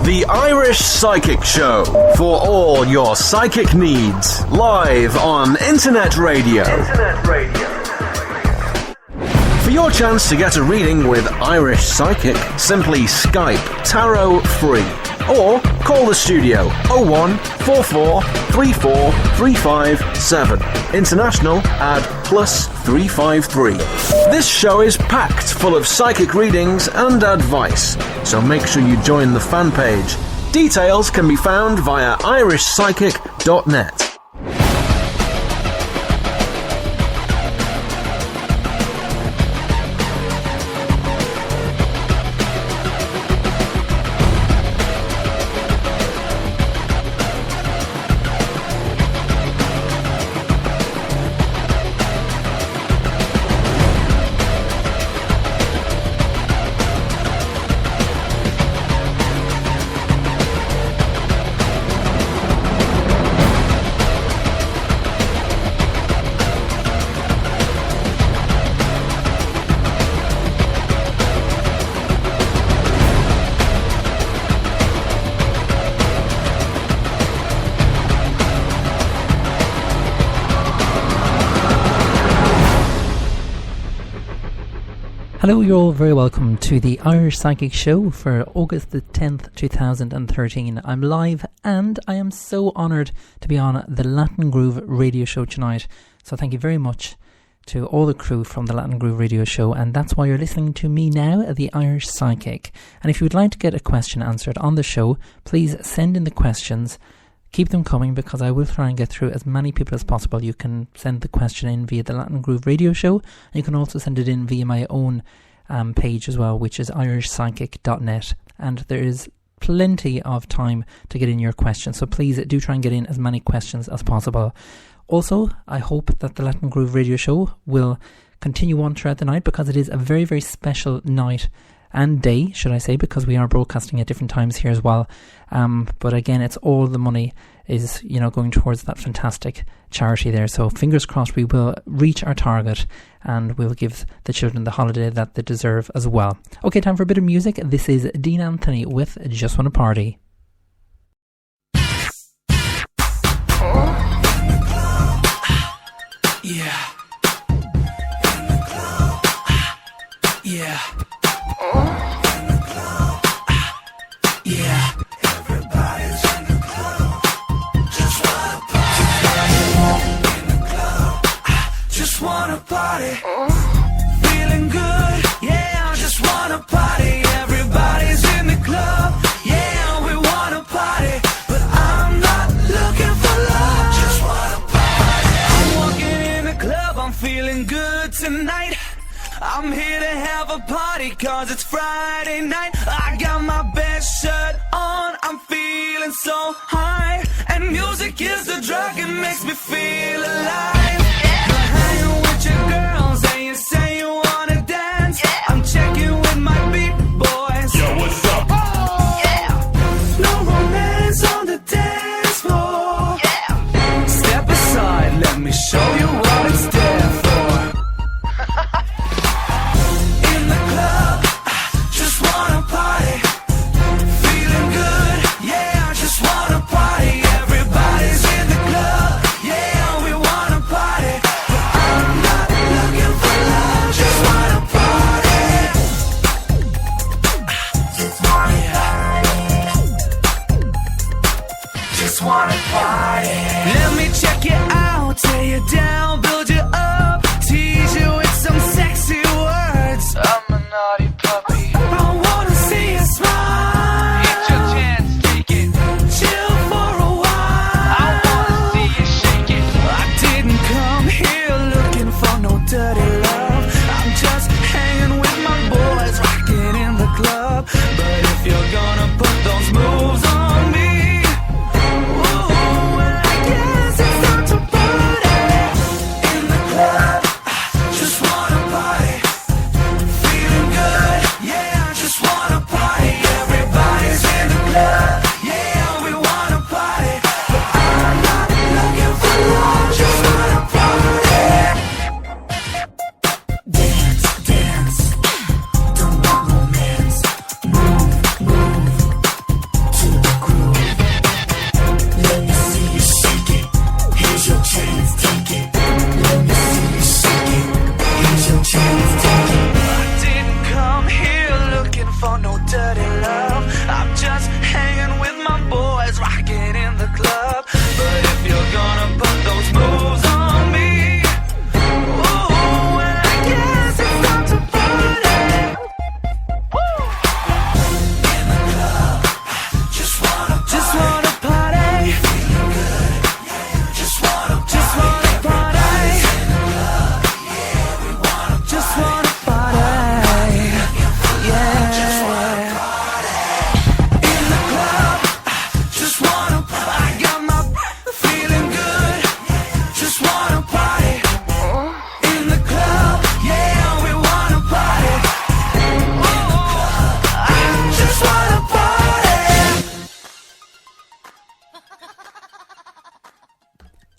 The Irish Psychic Show, for all your psychic needs, live on Internet Radio. For your chance to get a reading with Irish Psychic, simply Skype Tarot Free or call the studio 01 44 34 357. International add +353. This show is packed full of psychic readings and advice, so make sure you join the fan page. Details can be found via irishpsychic.net. Hello, you're all very welcome to the Irish Psychic Show for August the 10th, 2013. I'm live and I am so honoured to be on the Latin Groove radio show tonight. So thank you very much to all the crew from the Latin Groove radio show, and that's why you're listening to me now, the Irish Psychic. And if you would like to get a question answered on the show, please send in the questions. Keep them coming because I will try and get through as many people as possible. You can send the question in via the Latin Groove radio show, and you can also send it in via my own page as well, which is irishpsychic.net, and there is plenty of time to get in your questions, so please do try and get in as many questions as possible. Also, I hope that the Latin Groove radio show will continue on throughout the night, because it is a very, very special night and day, should I say, because we are broadcasting at different times here as well. But again, it's all the money is, going towards that fantastic charity there. So fingers crossed we will reach our target and we'll give the children the holiday that they deserve as well. Okay, time for a bit of music. This is Dean Anthony with Just Wanna Party. Yeah. Yeah. Yeah. Everybody's in the club. Just wanna party. In the club. Just wanna party. Feeling good. Yeah, I just wanna party. Everybody's in the club. Yeah, we wanna party. But I'm not looking for love. Just wanna party. I'm walking in the club. I'm feeling good tonight. I'm here to have a party 'cause it's Friday night. I got my best shirt on, I'm feeling so high. And music is the drug, it makes me feel alive. You're hanging with your girls and you say you wanna dance. I'm checking with my beat boys. Yo, what's up? Oh, yeah. No romance on the dance floor. Yeah. Step aside, let me show you what it's there for. Wanna party. Let me check you out, tear you down, build you up, tease you with some sexy words. I'm a naughty puppy. I wanna see you smile. It's your chance, take it. Chill for a while. I wanna see you shake it. I didn't come here looking for no dirty love. I'm just hanging with my boys, rocking in the club. But if you're gonna put those moves on me,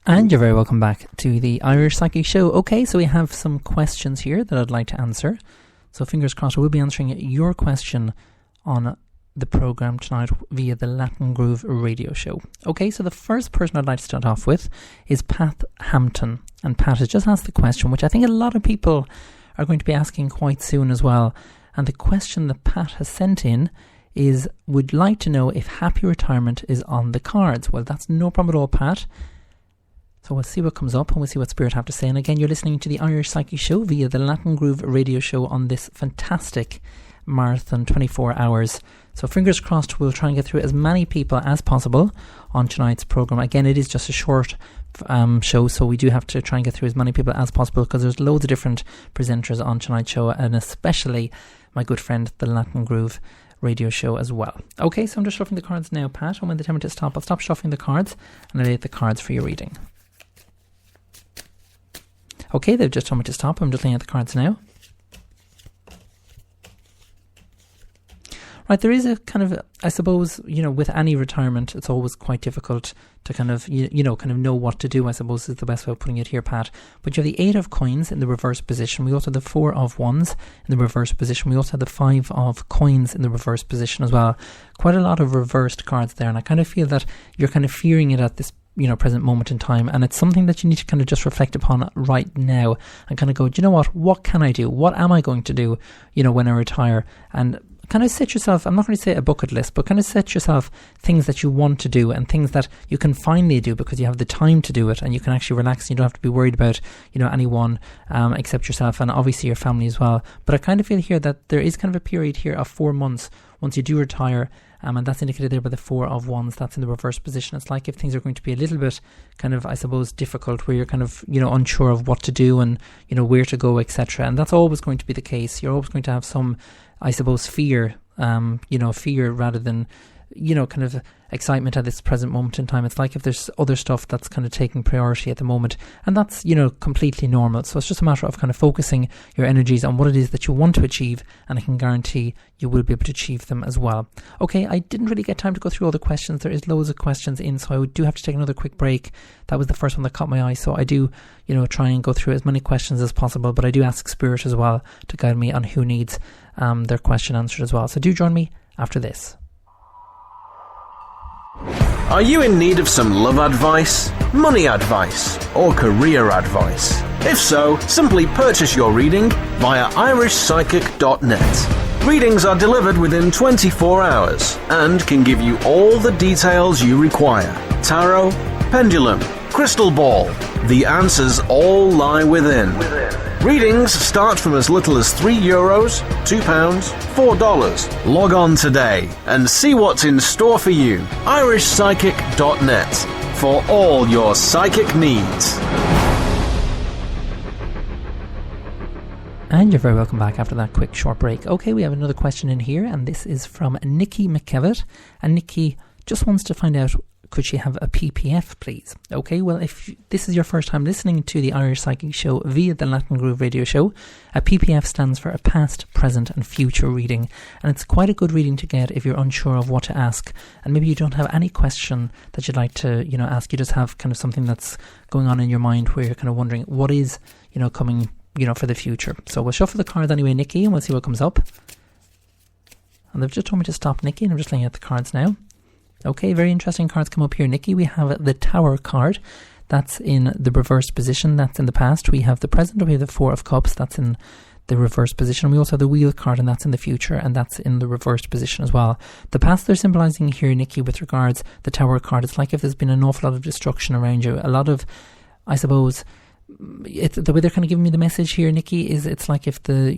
And you're very welcome back to the Irish Psychic Show. Okay, so we have some questions here that I'd like to answer. So fingers crossed, we'll be answering your question on the programme tonight via the Latin Groove radio show. Okay, so the first person I'd like to start off with is Pat Hampton. And Pat has just asked the question, which I think a lot of people are going to be asking quite soon as well. And the question that Pat has sent in is, would like to know if happy retirement is on the cards. Well, that's no problem at all, Pat. So we'll see what comes up and we'll see what Spirit have to say. And again, you're listening to the Irish Psychic Show via the Latin Groove radio show on this fantastic marathon 24 hours. So fingers crossed, we'll try and get through as many people as possible on tonight's programme. Again, it is just a short show, so we do have to try and get through as many people as possible because there's loads of different presenters on tonight's show, and especially my good friend, the Latin Groove radio show as well. Okay, so I'm just shuffling the cards now, Pat, and when they tell me to stop, I'll stop shuffling the cards and I'll lay the cards for your reading. Okay, they've just told me to stop. I'm just looking at the cards now. Right, there is a kind of, I suppose, with any retirement, it's always quite difficult to kind of, kind of know what to do, I suppose is the best way of putting it here, Pat. But you have the 8 of coins in the reverse position. We also have the 4 of wands in the reverse position. We also have the 5 of coins in the reverse position as well. Quite a lot of reversed cards there, and I kind of feel that you're kind of fearing it at this present moment in time, and it's something that you need to kind of just reflect upon right now and kind of go, do you know what can I do? What am I going to do, when I retire? And kind of set yourself, I'm not going to say a bucket list, but kind of set yourself things that you want to do and things that you can finally do because you have the time to do it and you can actually relax and you don't have to be worried about, anyone except yourself and obviously your family as well. But I kind of feel here that there is kind of a period here of 4 months once you do retire, and that's indicated there by the 4 of wands. That's in the reverse position. It's like if things are going to be a little bit kind of, I suppose, difficult, where you're kind of, unsure of what to do and, where to go, etc. And that's always going to be the case. You're always going to have some, I suppose, fear, fear rather than, kind of excitement at this present moment in time. It's like if there's other stuff that's kind of taking priority at the moment, and that's, completely normal. So it's just a matter of kind of focusing your energies on what it is that you want to achieve, and I can guarantee you will be able to achieve them as well. Okay, I didn't really get time to go through all the questions. There is loads of questions in, so I do have to take another quick break. That was the first one that caught my eye, so I do, try and go through as many questions as possible, but I do ask Spirit as well to guide me on who needs their question answered as well. So do join me after this. Are you in need of some love advice, money advice, or career advice? If so, simply purchase your reading via irishpsychic.net. Readings are delivered within 24 hours and can give you all the details you require. Tarot, pendulum, crystal ball. The answers all lie within. Readings start from as little as €3, £2, $4. Log on today and see what's in store for you. irishpsychic.net for all your psychic needs. And you're very welcome back after that quick short break. Okay, we have another question in here, and this is from Nikki McKevitt. And Nikki just wants to find out, could she have a PPF, please? Okay, well, if this is your first time listening to the Irish Psychic Show via the Latin Groove radio show, a PPF stands for a past, present and future reading. And it's quite a good reading to get if you're unsure of what to ask. And maybe you don't have any question that you'd like to, ask. You just have kind of something that's going on in your mind where you're kind of wondering what is, coming, for the future. So we'll shuffle the cards anyway, Nikki, and we'll see what comes up. And they've just told me to stop, Nikki, and I'm just looking at the cards now. Okay, very interesting cards come up here, Nikki. We have the Tower card. That's in the reverse position. That's in the past. We have the present. We have the 4 of Cups. That's in the reverse position. We also have the Wheel card, and that's in the future, and that's in the reverse position as well. The past they're symbolizing here, Nikki, with regards the Tower card. It's like if there's been an awful lot of destruction around you. A lot of, I suppose, the way they're kind of giving me the message here, Nikki, is it's like if the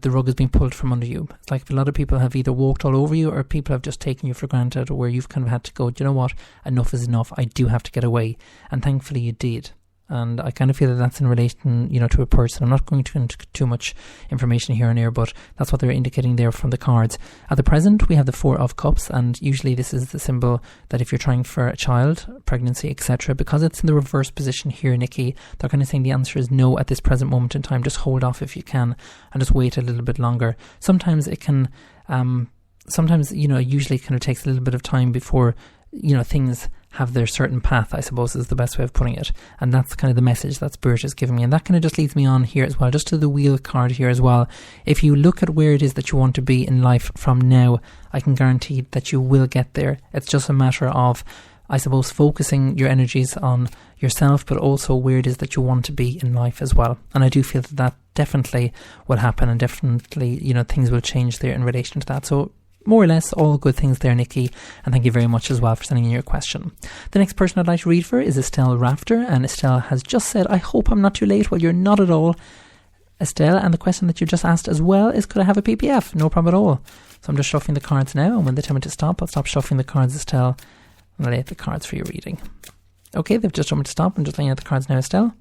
rug has been pulled from under you. It's like if a lot of people have either walked all over you or people have just taken you for granted, where you've kind of had to go, do you know what, enough is enough, I do have to get away. And thankfully you did. And I kind of feel that that's in relation, to a person. I'm not going to go into too much information here and there, but that's what they're indicating there from the cards. At the present, we have the 4 of Cups, and usually this is the symbol that if you're trying for a child, pregnancy, etc., because it's in the reverse position here, Nikki, they're kind of saying the answer is no at this present moment in time. Just hold off if you can and just wait a little bit longer. Sometimes it can, usually kind of takes a little bit of time before, things have their certain path, I suppose is the best way of putting it. And that's kind of the message that Spirit is giving me. And that kind of just leads me on here as well, just to the wheel card here as well. If you look at where it is that you want to be in life from now, I can guarantee that you will get there. It's just a matter of, I suppose, focusing your energies on yourself, but also where it is that you want to be in life as well. And I do feel that that definitely will happen, and definitely, you know, things will change there in relation to that. So more or less all good things there, Nikki, and thank you very much as well for sending in your question. The next person I'd like to read for is Estelle Rafter, and Estelle has just said, I hope I'm not too late. Well, you're not at all, Estelle, and the question that you just asked as well is, could I have a PPF? No problem at all. So I'm just shuffling the cards now, and when they tell me to stop, I'll stop shuffling the cards, Estelle, and I'll lay out the cards for your reading. Okay, they've just told me to stop. I'm just laying out the cards now, Estelle.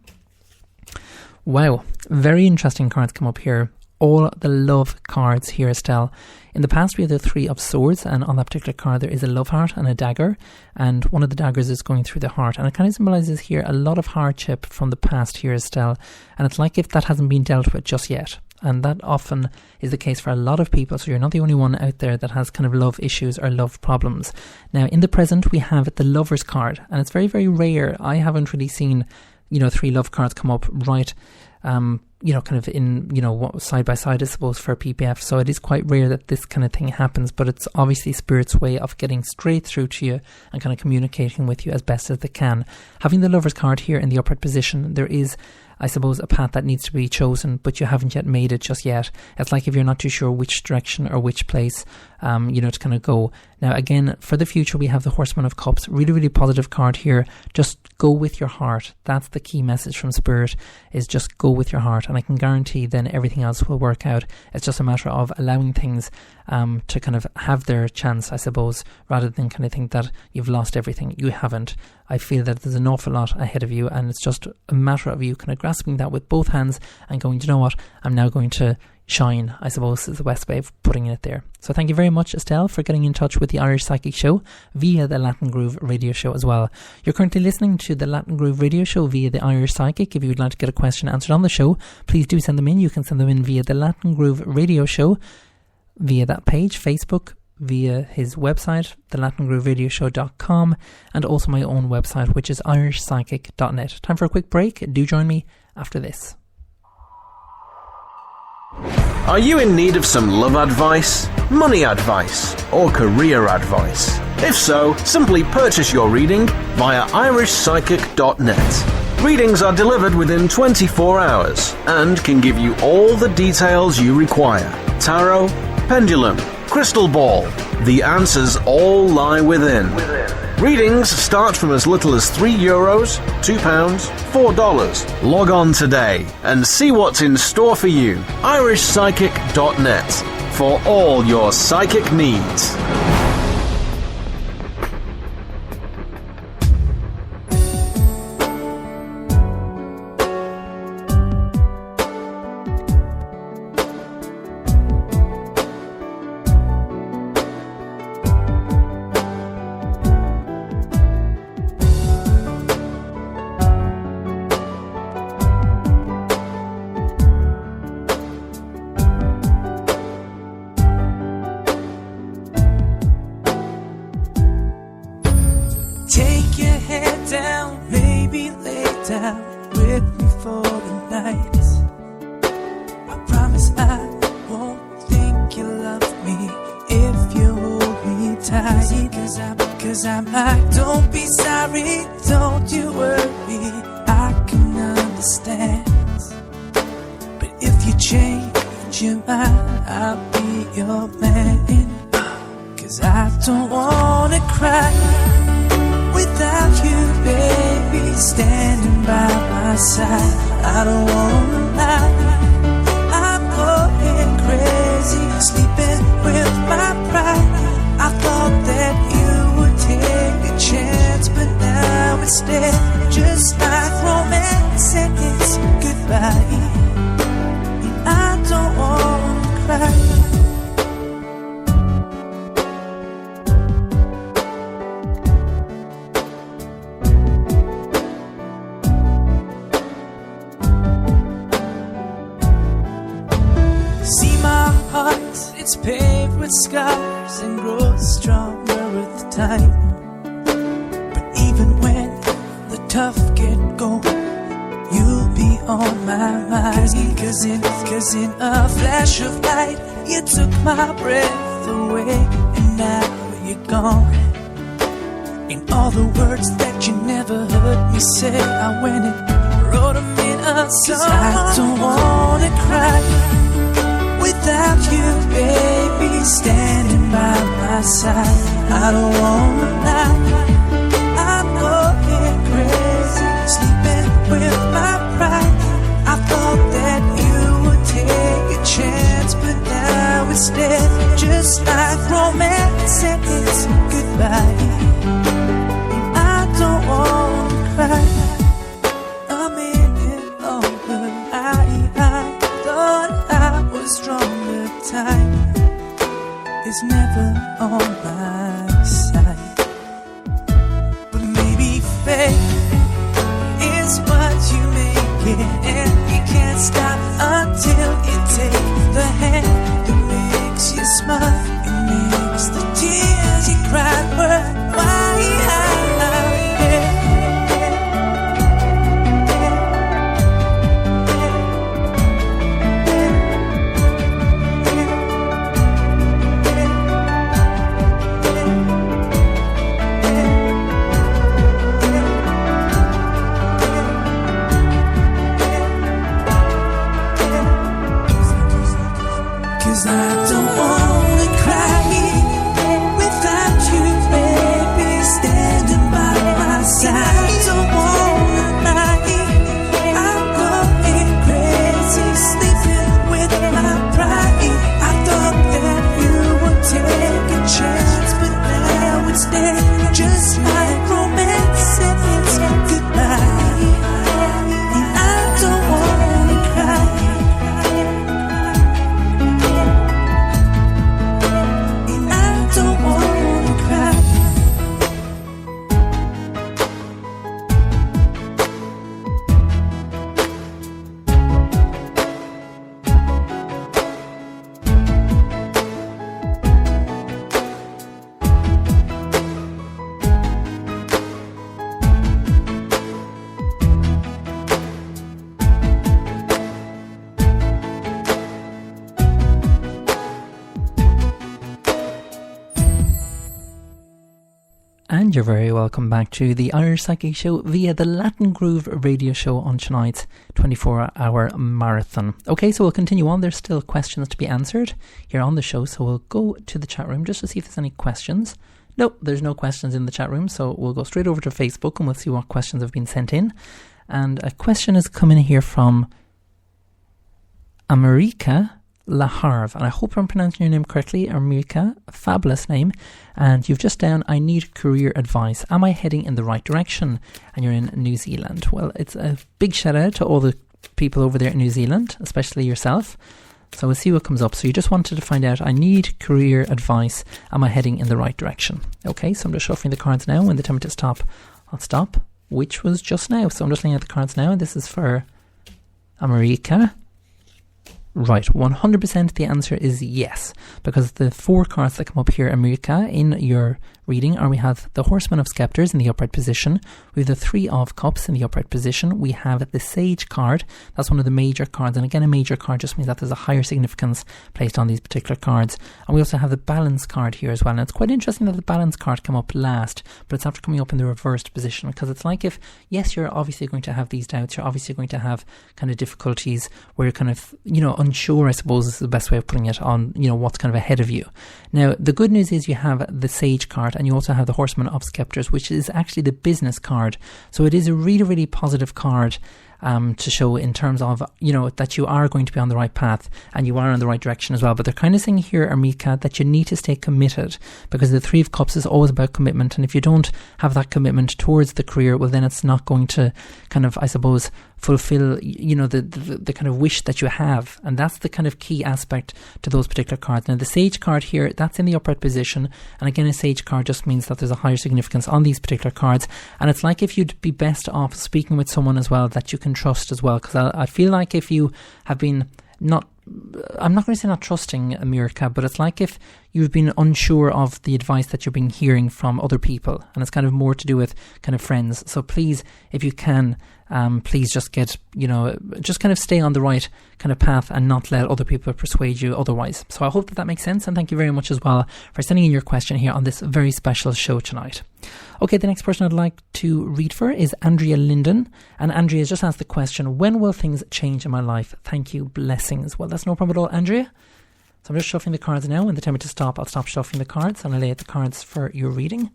Wow, very interesting cards come up here. All the love cards here, Estelle. In the past, we had the 3 of Swords, and on that particular card, there is a love heart and a dagger, and one of the daggers is going through the heart, and it kind of symbolises here a lot of hardship from the past here, Estelle, and it's like if that hasn't been dealt with just yet. And that often is the case for a lot of people, so you're not the only one out there that has kind of love issues or love problems. Now, in the present, we have the Lover's card, and it's very, very rare. I haven't really seen, 3 love cards come up right, kind of in, side by side, I suppose, for PPF. So it is quite rare that this kind of thing happens, but it's obviously Spirit's way of getting straight through to you and kind of communicating with you as best as they can. Having the Lover's card here in the upright position, there is, I suppose, a path that needs to be chosen, but you haven't yet made it just yet. It's like if you're not too sure which direction or which place, to kind of go. Now, again, for the future, we have the Horseman of Cups. Really, really positive card here. Just go with your heart. That's the key message from Spirit, is just go with your heart. And I can guarantee then everything else will work out. It's just a matter of allowing things to kind of have their chance, I suppose, rather than kind of think that you've lost everything. You haven't. I feel that there's an awful lot ahead of you, and it's just a matter of you kind of grasping that with both hands and going, you know what, I'm now going to shine, I suppose, is the best way of putting it there. So thank you very much, Estelle, for getting in touch with the Irish Psychic Show via the Latin Groove radio show as well. You're currently listening to the Latin Groove radio show via the Irish Psychic. If you would like to get a question answered on the show, please do send them in. You can send them in via the Latin Groove radio show, via that page, Facebook, via his website, thelatingrooveradioshow.com, and also my own website, which is irishpsychic.net. Time for a quick break. Do join me after this. Are you in need of some love advice, money advice, or career advice? If so, simply purchase your reading via irishpsychic.net. Readings are delivered within 24 hours and can give you all the details you require. Tarot, pendulum, crystal ball. The answers all lie within. Readings start from as little as €3, £2, $4. Log on today and see what's in store for you. irishpsychic.net for all your psychic needs. tough, get going. You'll be on my mind. Cause in a flash of light, you took my breath away, and now you're gone. And all the words that you never heard me say, I went and wrote them in a song. 'Cause I don't wanna cry without you, baby, standing by my side. I don't wanna lie, I'm going crazy, sleeping with my pride. I thought that you would take a chance, but now instead, just like romance, said it's goodbye. I don't wanna cry a minute longer. I thought I was stronger. Time is never on my side. But maybe fate is what you make it, and you can't stop until you take the hand that makes you smile and makes the tears you cry worthwhile. Cause I don't wanna cry without you, baby, standing by my side. I don't wanna lie, I'm going crazy, sleeping with my pride. I thought that you would take a chance, but now instead, just like romance, said it's goodbye. And I don't wanna cry. And you're very welcome back to the Irish Psychic Show via the Latin Groove radio show on tonight's 24-hour marathon. Okay, so we'll continue on. There's still questions to be answered here on the show, so we'll go to the chat room just to see if there's any questions. Nope, there's no questions in the chat room, so we'll go straight over to Facebook and we'll see what questions have been sent in. And a question has come in here from America Laharve, and I hope I'm pronouncing your name correctly. America, fabulous name. And you've just down, I need career advice. Am I heading in the right direction? And you're in New Zealand. Well, it's a big shout out to all the people over there in New Zealand, especially yourself. So we'll see what comes up. So you just wanted to find out, I need career advice. Am I heading in the right direction? Okay, so I'm just shuffling the cards now. When they tell me to stop, I'll stop, which was just now. So I'm just looking at the cards now. This is for America. Right, 100% the answer is yes, because the four cards that come up here, America, in your reading are, we have the Horseman of Scepters in the upright position, we have the Three of Cups in the upright position, we have the Sage card, that's one of the major cards, and again a major card just means that there's a higher significance placed on these particular cards, and we also have the Balance card here as well. And it's quite interesting that the Balance card come up last, but it's after coming up in the reversed position, because it's like, if yes, you're obviously going to have these doubts, you're obviously going to have kind of difficulties where you're kind of, unsure, I suppose is the best way of putting it, on what's kind of ahead of you. Now the good news is you have the Sage card and you also have the Horseman of Scepters, which is actually the business card, so it is a really, really positive card to show in terms of, that you are going to be on the right path and you are in the right direction as well. But they're kind of saying here, Amika, that you need to stay committed, because the Three of Cups is always about commitment, and if you don't have that commitment towards the career, well then it's not going to kind of, I suppose, fulfill the kind of wish that you have. And that's the kind of key aspect to those particular cards. Now the Sage card here, that's in the upright position, and again a Sage card just means that there's a higher significance on these particular cards, and it's like if you'd be best off speaking with someone as well that you can trust as well, because I feel like if you have been not I'm not going to say not trusting, Mirka, but it's like if you've been unsure of the advice that you've been hearing from other people, and it's kind of more to do with kind of friends. So please, if you can, please just get, just kind of stay on the right kind of path and not let other people persuade you otherwise. So I hope that makes sense, and thank you very much as well for sending in your question here on this very special show tonight. Okay, the next person I'd like to read for is Andrea Linden, and Andrea has just asked the question, when will things change in my life? Thank you, blessings. Well, that's no problem at all, Andrea. So I'm just shuffling the cards now. When they tell me to stop, I'll stop shuffling the cards and I'll lay out the cards for your reading.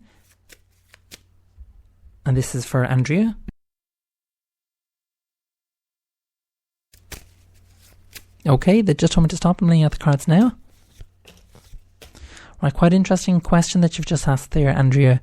And this is for Andrea. Okay, they just told me to stop. I'm laying out the cards now. Right, quite interesting question that you've just asked there, Andrea.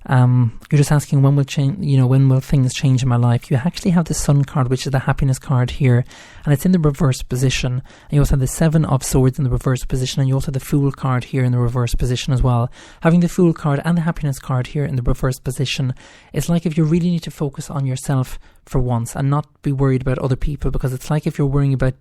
You're just asking when will things change in my life. You actually have the Sun card, which is the happiness card here, and it's in the reverse position. And you also have the Seven of Swords in the reverse position, and you also have the Fool card here in the reverse position as well. Having the Fool card and the happiness card here in the reverse position, it's like if you really need to focus on yourself for once and not be worried about other people, because it's like if you're worrying about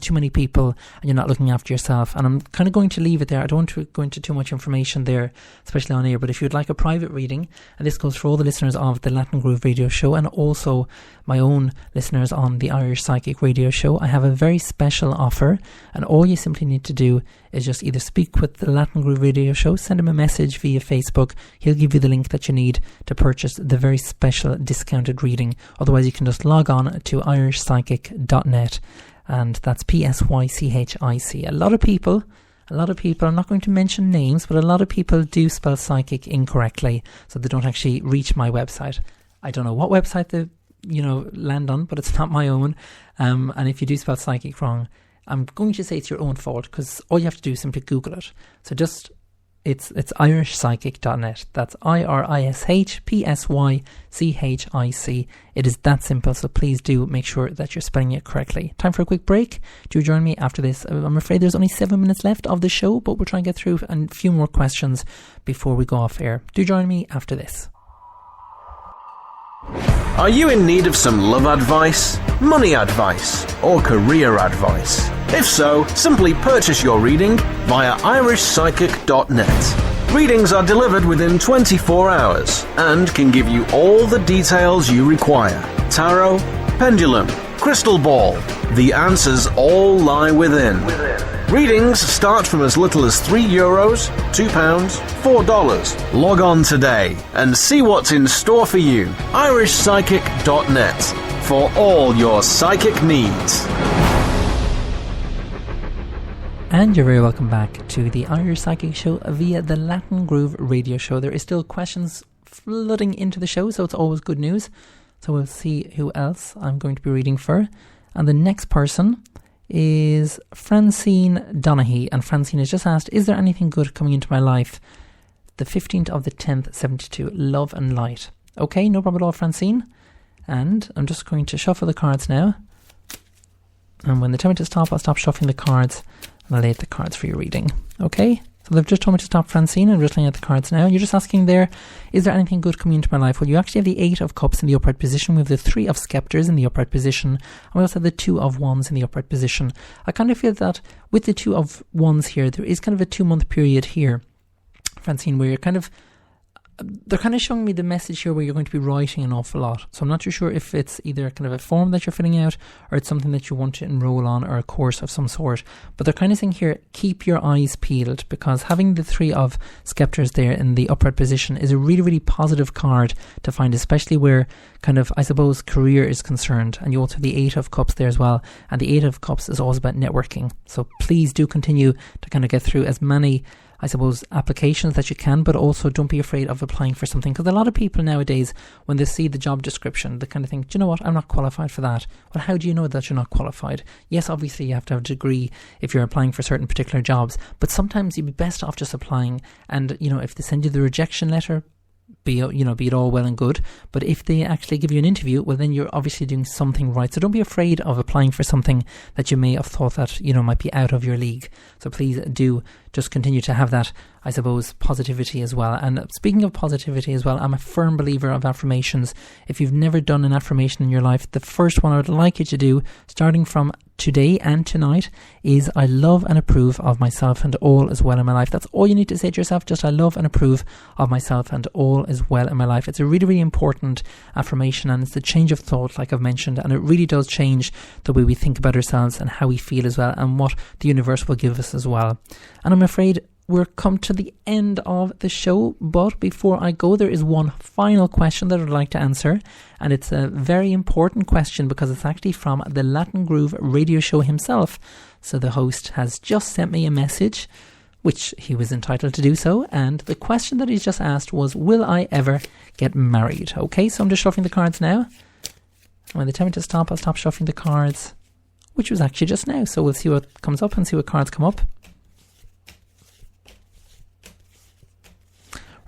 too many people and you're not looking after yourself. And I'm kind of going to leave it there. I don't want to go into too much information there, especially on air, but if you'd like a private reading, and this goes for all the listeners of the Latin Groove radio show and also my own listeners on the Irish Psychic radio show, I have a very special offer, and all you simply need to do is just either speak with the Latin Groove radio show, send him a message via Facebook. He'll give you the link that you need to purchase the very special discounted reading. Otherwise, you can just log on to irishpsychic.net. And that's PSYCHIC. A lot of people, I'm not going to mention names, but a lot of people do spell psychic incorrectly, so they don't actually reach my website. I don't know what website they, land on, but it's not my own. And if you do spell psychic wrong, I'm going to say it's your own fault, because all you have to do is simply Google it. So just, it's irishpsychic.net. That's IRISHPSYCHIC. It is that simple, so please do make sure that you're spelling it correctly. Time for a quick break. Do join me after this. I'm afraid there's only 7 minutes left of the show, but we'll try and get through a few more questions before we go off air. Do join me after this. Are you in need of some love advice, money advice, or career advice? If so, simply purchase your reading via irishpsychic.net. Readings are delivered within 24 hours and can give you all the details you require. Tarot, pendulum, crystal ball. The answers all lie within. Readings start from as little as €3, £2, $4. Log on today and see what's in store for you. irishpsychic.net for all your psychic needs. And you're very welcome back to the Irish Psychic Show via the Latin Groove radio show. There is still questions flooding into the show, so it's always good news. So we'll see who else I'm going to be reading for. And the next person is Francine Donaghy, and Francine has just asked, is there anything good coming into my life? The 15th of the 10th, 72, love and light. Okay, no problem at all, Francine. And I'm just going to shuffle the cards now. And when they tell me to stop, I'll stop shuffling the cards and I'll lay out the cards for your reading. Okay? So they've just told me to stop, Francine, and I'm just laying out the cards now. You're just asking there, is there anything good coming into my life? Well, you actually have the 8 of Cups in the upright position. We have the 3 of Scepters in the upright position. And we also have the 2 of Wands in the upright position. I kind of feel that with the 2 of Wands here, there is kind of a 2-month period here, Francine, where you're they're kind of showing me the message here where you're going to be writing an awful lot. So I'm not too sure if it's either kind of a form that you're filling out or it's something that you want to enroll on or a course of some sort. But they're kind of saying here, keep your eyes peeled, because having the 3 of Scepters there in the upright position is a really, really positive card to find, especially where kind of, I suppose, career is concerned. And you also have the 8 of Cups there as well. And the 8 of Cups is always about networking. So please do continue to kind of get through as many, I suppose, applications that you can, but also don't be afraid of applying for something, because a lot of people nowadays, when they see the job description, they kind of think, do you know what, I'm not qualified for that. Well, how do you know that you're not qualified? Yes, obviously you have to have a degree if you're applying for certain particular jobs, but sometimes you'd be best off just applying, and if they send you the rejection letter, be it all well and good, but if they actually give you an interview, well, then you're obviously doing something right. So don't be afraid of applying for something that you may have thought that might be out of your league. So please do just continue to have that, I suppose, positivity as well. And speaking of positivity as well, I'm a firm believer of affirmations. If you've never done an affirmation in your life, the first one I would like you to do, starting from today and tonight is I love and approve of myself and all is well in my life. That's all you need to say to yourself, just I love and approve of myself and all is well in my life. It's a really, really important affirmation, and it's the change of thought, like I've mentioned, and it really does change the way we think about ourselves and how we feel as well, and what the universe will give us as well. And I'm afraid we're come to the end of the show, but before I go, there is one final question that I'd like to answer, and it's a very important question because it's actually from the Latin Groove radio show himself. So the host has just sent me a message, which he was entitled to do so, and the question that he's just asked was, will I ever get married? Okay, so I'm just shuffling the cards now. When they tell me to stop, I'll stop shuffling the cards, which was actually just now. So we'll see what comes up and see what cards come up.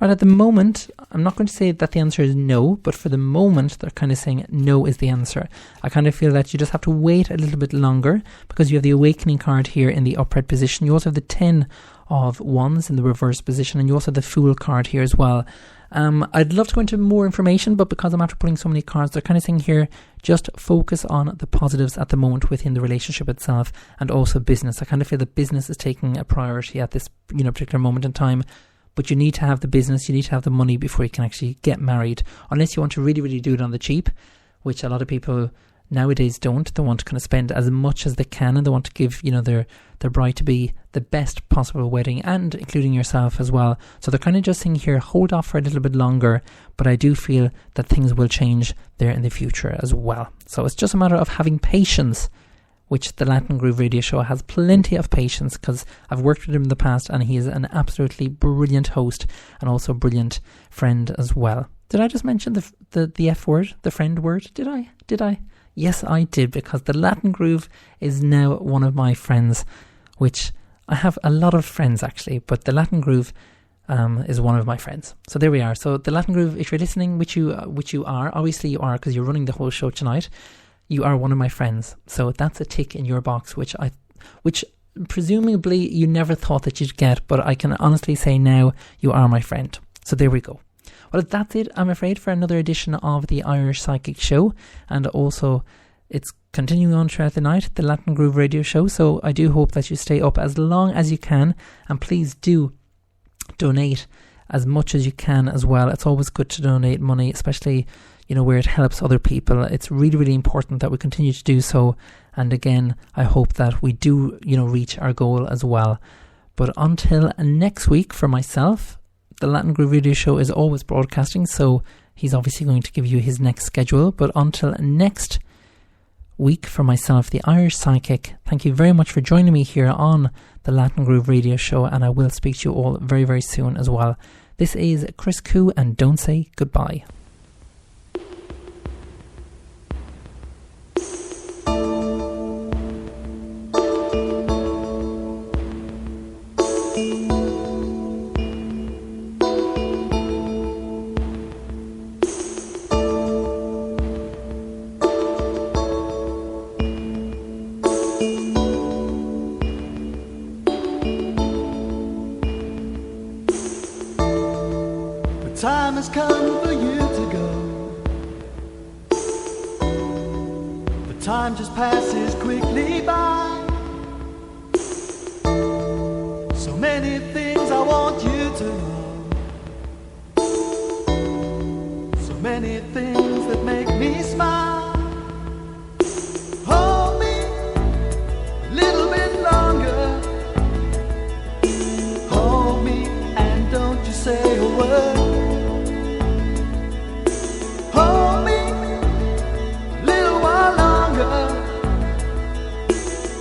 Right, at the moment, I'm not going to say that the answer is no, but for the moment, they're kind of saying no is the answer. I kind of feel that you just have to wait a little bit longer because you have the Awakening card here in the upright position. You also have the 10 of Wands in the reverse position, and you also have the Fool card here as well. I'd love to go into more information, but because I'm after putting so many cards, they're kind of saying here, just focus on the positives at the moment within the relationship itself and also business. I kind of feel that business is taking a priority at this particular moment in time. But you need to have the business, you need to have the money before you can actually get married. Unless you want to really, really do it on the cheap, which a lot of people nowadays don't. They want to kind of spend as much as they can, and they want to give, their bride-to-be the best possible wedding, and including yourself as well. So they're kind of just saying here, hold off for a little bit longer, but I do feel that things will change there in the future as well. So it's just a matter of having patience, which the Latin Groove radio show has plenty of patience, because I've worked with him in the past and he is an absolutely brilliant host and also a brilliant friend as well. Did I just mention the F word, the friend word? Did I? Yes, I did, because the Latin Groove is now one of my friends, which I have a lot of friends actually, but the Latin Groove is one of my friends. So there we are. So the Latin Groove, if you're listening, which you are, obviously you are because you're running the whole show tonight, you are one of my friends. So that's a tick in your box, which presumably you never thought that you'd get, but I can honestly say now you are my friend. So there we go. Well, that's it, I'm afraid, for another edition of the Irish Psychic Show. And also, it's continuing on throughout the night, the Latin Groove radio show. So I do hope that you stay up as long as you can. And please do donate as much as you can as well. It's always good to donate money, especially where it helps other people. It's really, really important that we continue to do so. And again, I hope that we do, reach our goal as well. But until next week, for myself, the Latin Groove Radio Show is always broadcasting, so he's obviously going to give you his next schedule. But until next week, for myself, the Irish Psychic, thank you very much for joining me here on the Latin Groove Radio Show, and I will speak to you all very, very soon as well. This is Chris Koo, and don't say goodbye. Time has come for you to go. The time just passes quickly by. So many things I want you to know. So many things that make me smile. Hold me a little bit longer. Hold me and don't you say a word.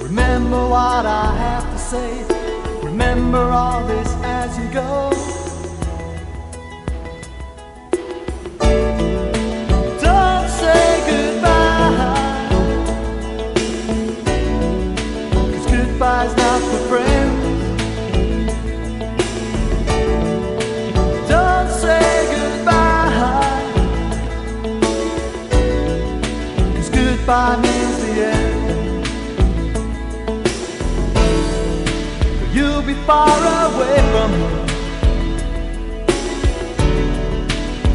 Remember what I have to say. Remember all this as you go. Don't say goodbye, 'cause goodbye's not for friends. Don't say goodbye, 'cause goodbye means the end. You'll be far away from her.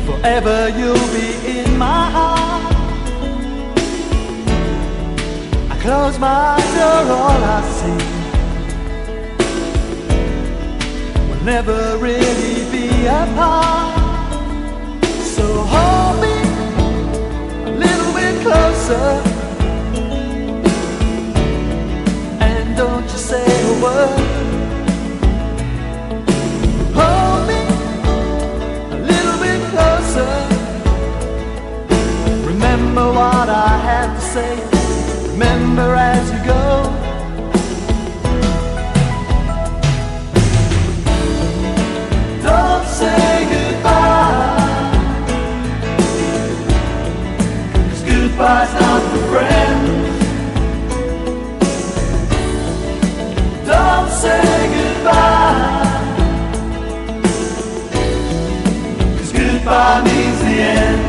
Forever you'll be in my heart. I close my eyes, you're all I see. We'll never really be apart. So hold me a little bit closer, and don't you say a word. Hold me a little bit closer. Remember what I had to say. Remember as you go. Don't say goodbye, 'cause goodbye's not for friends. Don't say goodbye, 'cause goodbye means the end.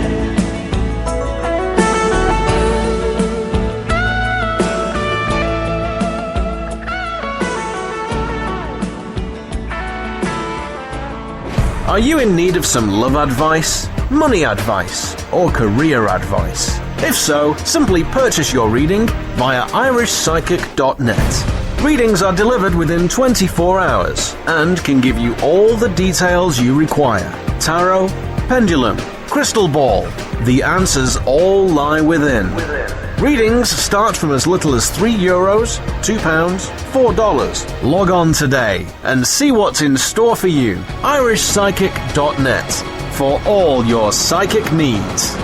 Are you in need of some love advice, money advice, or career advice? If so, simply purchase your reading via irishpsychic.net. Readings are delivered within 24 hours and can give you all the details you require. Tarot, pendulum, crystal ball. The answers all lie within. Readings start from as little as €3, £2, $4. Log on today and see what's in store for you. irishpsychic.net for all your psychic needs.